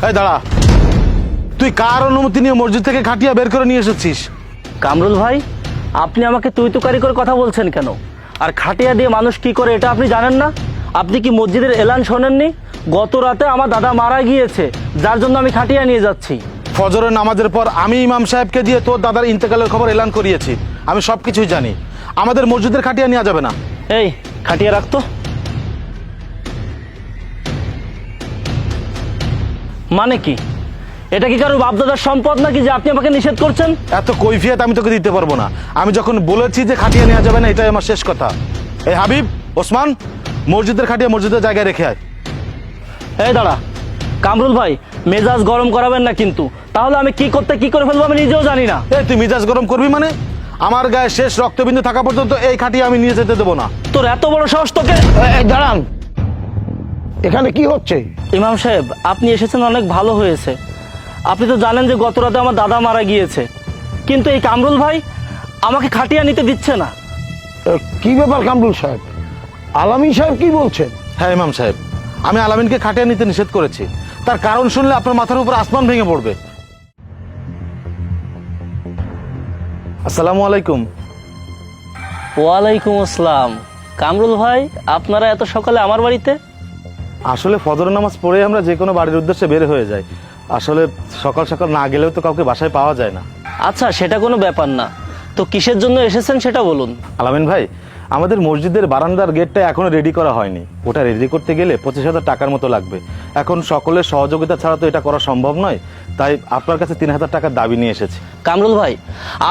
এই দাঁড়া, তুই কার অনুমতি নিয়ে মসজিদ থেকে খাটিয়া বের করে নিয়ে এসেছিস? কামরুল ভাই, আপনি আমাকে তুই তুকারি করে কথা বলছেন কেন? আর খাটিয়া দিয়ে মানুষ কি করে এটা আপনি জানেন না? আপনি কি মসজিদের এলান শোনেননি? গত রাতে আমার দাদা মারা গিয়েছে, যার জন্য আমি খাটিয়া নিয়ে যাচ্ছি। ফজরের নামাজের পর আমি ইমাম সাহেবকে দিয়ে তোর দাদার ইন্তেকালের খবর এলান করিয়েছি। আমি সব কিছুই জানি। আমাদের মসজিদের খাটিয়া নেওয়া যাবে না। এই খাটিয়া রাখতো। মানে কি? এটা কি কারো বাপদাদার সম্পদ নাকি যে আপনি আমাকে নিষেধ করছেন? এত কৈফিয়ত আমি তোকে দিতে পারবো না। আমি যখন বলেছি যে খাটিয়া নেওয়া যাবে না, এটাই আমার শেষ কথা। এই হাবিব, ওসমান, মসজিদের খাটিয়া মসজিদের জায়গায় রেখে আয়। এই দাঁড়া কামরুল ভাই, মেজাজ গরম করাবেন না কিন্তু, তাহলে আমি কি করে ফেলবো আমি নিজেও জানি না। এই তুই মিজাজ গরম করবি মানে? আমার গায়ে শেষ রক্তবিন্দু থাকা পর্যন্ত এই খাটিয়া আমি নিয়ে যেতে দেবো না। তোর এত বড় সাহস! তোকে দাঁড়ান, এখানে কি হচ্ছে? ইমাম সাহেব, আপনি এসেছেন অনেক ভালো হয়েছে। আপনি তো জানেন যে গত রাতে আমার দাদা মারা গিয়েছে, কিন্তু এই কামরুল ভাই আমাকে খাটিয়া নিতে দিচ্ছে না। কি ব্যাপার কামরুল সাহেব? আলামিন সাহেব কি বলছেন? হ্যাঁ ইমাম সাহেব, আমি আলামিনকে খাটিয়া নিতে নিষেধ করেছি। তার কারণ শুনলে আপনার মাথার উপর আসমান ভেঙে পড়বে। আসসালামু আলাইকুম। ওয়ালাইকুম আসসালাম। কামরুল ভাই, আপনারা এত সকালে আমার বাড়িতে? আসলে ফজর নামাজ পড়ে আমরা যে কোনো বাড়ির উদ্দেশ্যে বের হয়ে যাই। আসলে সকাল সকাল না গেলেও তো কাউকে বাসায় পাওয়া যায় না। আচ্ছা, সেটা কোনো ব্যাপার না। তো কিসের জন্য এসেছেন সেটা বলুন। আলামিন ভাই, আমাদের মসজিদের বারান্দার গেটটা এখনো রেডি করা হয়নি। ওটা রেডি করতে গেলে 25,000 টাকার মতো লাগবে। এখন সকলের সহযোগিতা ছাড়া তো এটা করা সম্ভব নয়, তাই আপনার কাছে 3,000 টাকার দাবি নিয়ে এসেছি। কামরুল ভাই,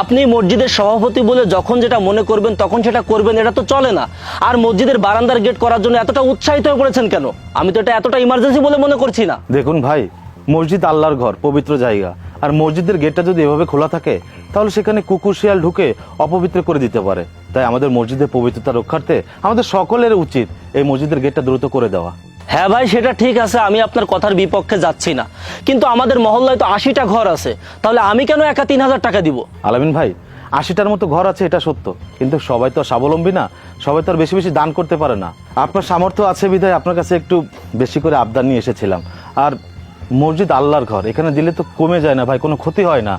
আপনি মসজিদের সভাপতি বলে যখন যেটা মনে করবেন তখন সেটা করবেন, এটা তো চলে না। আর মসজিদের বারান্দার গেট করার জন্য এতটা উৎসাহিত হয়ে পড়েছেন কেন? আমি তো এটা এতটা ইমার্জেন্সি বলে মনে করছি না। দেখুন ভাই, মসজিদ আল্লাহর ঘর, পবিত্র জায়গা। আর মসজিদের গেটটা যদি এভাবে খোলা থাকে তাহলে সেখানে কুকুর শিয়াল ঢুকে অপবিত্র করে দিতে পারে। তাই আমাদের মসজিদের পবিত্রতা রক্ষার্থে আমাদের সকলের উচিত এই মসজিদের গেটটা দ্রুত করে দেওয়া। হ্যাঁ ভাই, সেটা ঠিক আছে, আমি আপনার কথার বিপক্ষে যাচ্ছি না, কিন্তু আমাদের মহল্লায় তো 80টা ঘর আছে, তাহলে আমি কেন একা 3,000 টাকা দিব? আলামিন ভাই, 80টার মতো ঘর আছে এটা সত্য, কিন্তু সবাই তো স্বাবলম্বী না, সবাই তো আর বেশি বেশি দান করতে পারে না। আপনার সামর্থ্য আছে বিধায় আপনার কাছে একটু বেশি করে আবদার নিয়ে এসেছিলাম। আর মসজিদ আল্লাহর ঘর, এখানে দিলে তো কমে যায় না ভাই, কোনো ক্ষতি হয় না।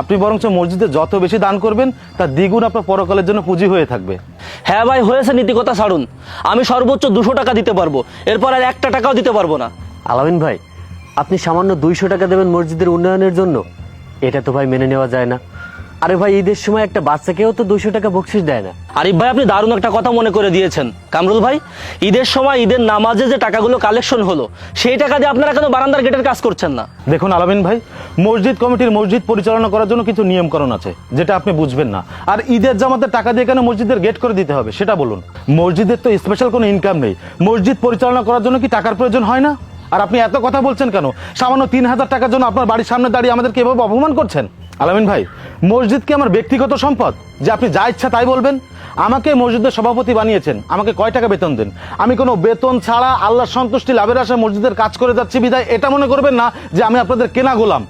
আপনি বরঞ্চ মসজিদে যত বেশি দান করবেন তার দ্বিগুণ আপনার পরকালের জন্য পুঁজি হয়ে থাকবে। হ্যাঁ ভাই, হয়েছে, নীতিকথা ছাড়ুন। আমি সর্বোচ্চ 200 টাকা দিতে পারবো, এরপর আর 1 টাকাও দিতে পারবো না। আলামিন ভাই, আপনি সামান্য 200 টাকা দেবেন মসজিদের উন্নয়নের জন্য? এটা তো ভাই মেনে নেওয়া যায় না। আরে ভাই, ঈদের সময় একটা বাচ্চাকেও তো 200 টাকা বকশিশ দেয় না। আরিফ ভাই, আপনি দারুণ একটা কথা মনে করে দিয়েছেন। কামরুল ভাই, ঈদের সময় ঈদের নামাজে যে টাকাগুলো কালেকশন হলো, সেই টাকা দিয়ে আপনারা কেন বারান্দার গেটের কাজ করছেন না? দেখুন আলামিন ভাই, মসজিদ কমিটির মসজিদ পরিচালনা করার জন্য কিছু নিয়মকানুন আছে যেটা আপনি বুঝবেন না। আর ঈদের জামাতের টাকা দিয়ে কেন মসজিদের গেট করে দিতে হবে সেটা বলুন। মসজিদের তো স্পেশাল কোনো ইনকাম নেই, মসজিদ পরিচালনা করার জন্য কি টাকার প্রয়োজন হয় না? আর আপনি এত কথা বলছেন কেন? সামান্য 3,000 টাকার জন্য আপনার বাড়ির সামনে দাঁড়িয়ে আমাদেরকে এভাবে অপমান করছেন। আলামিন ভাই, মসজিদ কি আমার ব্যক্তিগত সম্পদ যে আপনি যা ইচ্ছা তাই বলবেন? আমাকে মসজিদের সভাপতি বানিয়েছেন, আমাকে কয় টাকা বেতন দেন? আমি কোনো বেতন ছাড়া আল্লাহর সন্তুষ্টি লাভের আশায় মসজিদের কাজ করে যাচ্ছি বিধায় এটা মনে করবেন না যে আমি আপনাদের কেনা গোলাম।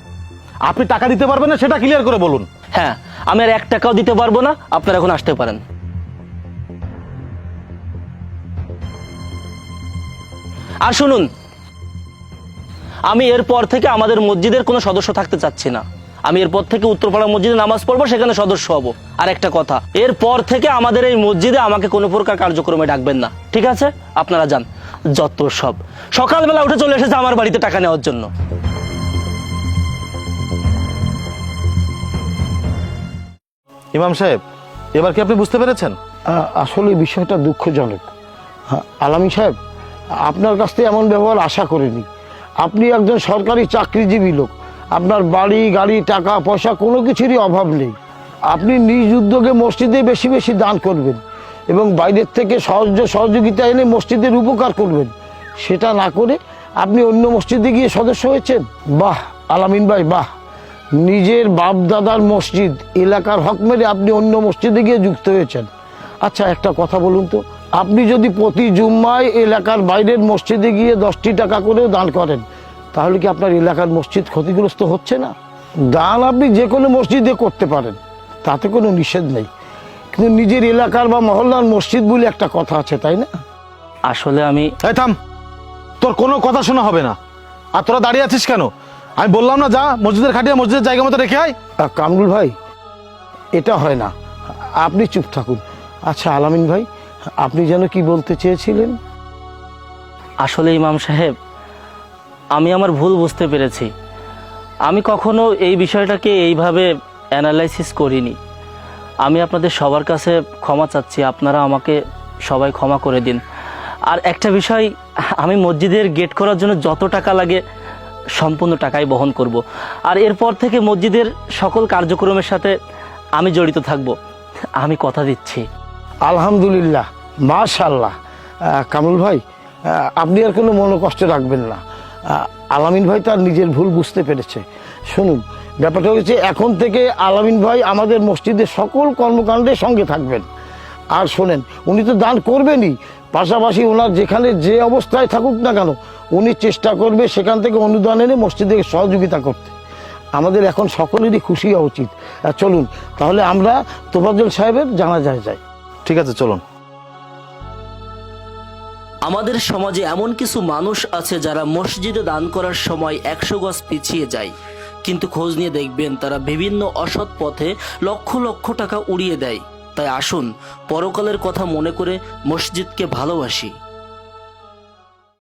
আপনি টাকা দিতে পারবেন না সেটা ক্লিয়ার করে বলুন। হ্যাঁ, আমি আর 1 টাকাও দিতে পারবো না, আপনারা এখন আসতে পারেন। আর শুনুন, আমি এরপর থেকে আমাদের মসজিদের কোনো সদস্য থাকতে চাচ্ছি না। আমি এরপর থেকে উত্তরপাড়া মসজিদে নামাজ পড়বো, সেখানে সদস্য হব। আর একটা কথা, এরপর থেকে আমাদের এই মসজিদে আমাকে কোনো প্রকার কার্যক্রমে ডাকবেন না, ঠিক আছে? আপনারা যান। যত সব সকালবেলা উঠে চলে এসেছে আমার বাড়িতে টাকা নেওয়ার জন্য। ইমাম সাহেব, এবার কি আপনি বুঝতে পেরেছেন? আসলে বিষয়টা দুঃখজনক। আলামিন সাহেব, আপনার কাছ থেকে এমন ব্যবহার আশা করিনি। আপনি একজন সরকারি চাকরিজীবী লোক, আপনার বাড়ি গাড়ি টাকা পয়সা কোনো কিছুরই অভাব নেই। আপনি নিজ উদ্যোগে মসজিদে বেশি বেশি দান করবেন এবং বাইরের থেকে সহযোগিতা এনে মসজিদের উপকার করবেন, সেটা না করে আপনি অন্য মসজিদে গিয়ে সদস্য হয়েছেন। বাহ আলামিন ভাই, বাহ! নিজের বাপ দাদার মসজিদ এলাকার হক মেরে আপনি অন্য মসজিদে গিয়ে যুক্ত হয়েছেন। আচ্ছা, একটা কথা বলুন তো, আপনি যদি প্রতি জুম্মায় এলাকার বাইরের মসজিদে গিয়ে 10টি টাকা করেও দান করেন, তাহলে কি আপনার এলাকার মসজিদ ক্ষতিগ্রস্ত হচ্ছে না? দান আপনি যে কোনো মসজিদে করতে পারেন, তাতে কোনো নিষেধ নেই, কিন্তু নিজের এলাকার বা মহল্লার মসজিদ বলে একটা কথা আছে, তাই না? আসলে আমি এই থাম, তোর কোনো কথা শোনা হবে না। আর তোরা দাঁড়িয়ে আছিস কেন? আমি বললাম না, যা মসজিদের খাটিয়া মসজিদের জায়গা মতো রেখে আয়। কামরুল ভাই, এটা হয় না, আপনি চুপ থাকুন। আচ্ছা আলামিন ভাই, আপনি যেন কি বলতে চেয়েছিলেন? আসলে ইমাম সাহেব, আমি আমার ভুল বুঝতে পেরেছি। আমি কখনো এই বিষয়টাকে এইভাবে অ্যানালাইসিস করিনি। আমি আপনাদের সবার কাছে ক্ষমা চাচ্ছি, আপনারা আমাকে সবাই ক্ষমা করে দিন। আর একটা বিষয়, আমি মসজিদের গেট করার জন্য যত টাকা লাগে সম্পূর্ণ টাকাই বহন করব। আর এরপর থেকে মসজিদের সকল কার্যক্রমের সাথে আমি জড়িত থাকব, আমি কথা দিচ্ছি। আলহামদুলিল্লাহ, মাশাআল্লাহ। কামরুল ভাই, আপনি আর কোনো মনোকষ্ট রাখবেন না। আলামিন ভাই তার নিজের ভুল বুঝতে পেরেছে। শুনুন, ব্যাপারটা হচ্ছে এখন থেকে আলামিন ভাই আমাদের মসজিদের সকল কর্মকাণ্ডের সঙ্গে থাকবেন। আর শোনেন, উনি তো দান করবেনই, পাশাপাশি ওনার যেখানে যে অবস্থায় থাকুক না কেন, উনি চেষ্টা করবে সেখান থেকে অনুদান এনে মসজিদে সহযোগিতা করতে। আমাদের এখন সকলেরই খুশি হওয়া উচিত। চলুন তাহলে আমরা তোফাজ্জল সাহেবের জানাজায় যাই। ঠিক আছে, চলুন। আমাদের সমাজে এমন কিছু মানুষ আছে যারা মসজিদে দান করার সময় 100 গজ পিছিয়ে যায়, কিন্তু খোঁজ নিয়ে দেখবেন তারা বিভিন্ন অসৎ পথে লক্ষ লক্ষ টাকা উড়িয়ে দেয়। তাই আসুন পরকালের কথা মনে করে মসজিদকে ভালোবাসি।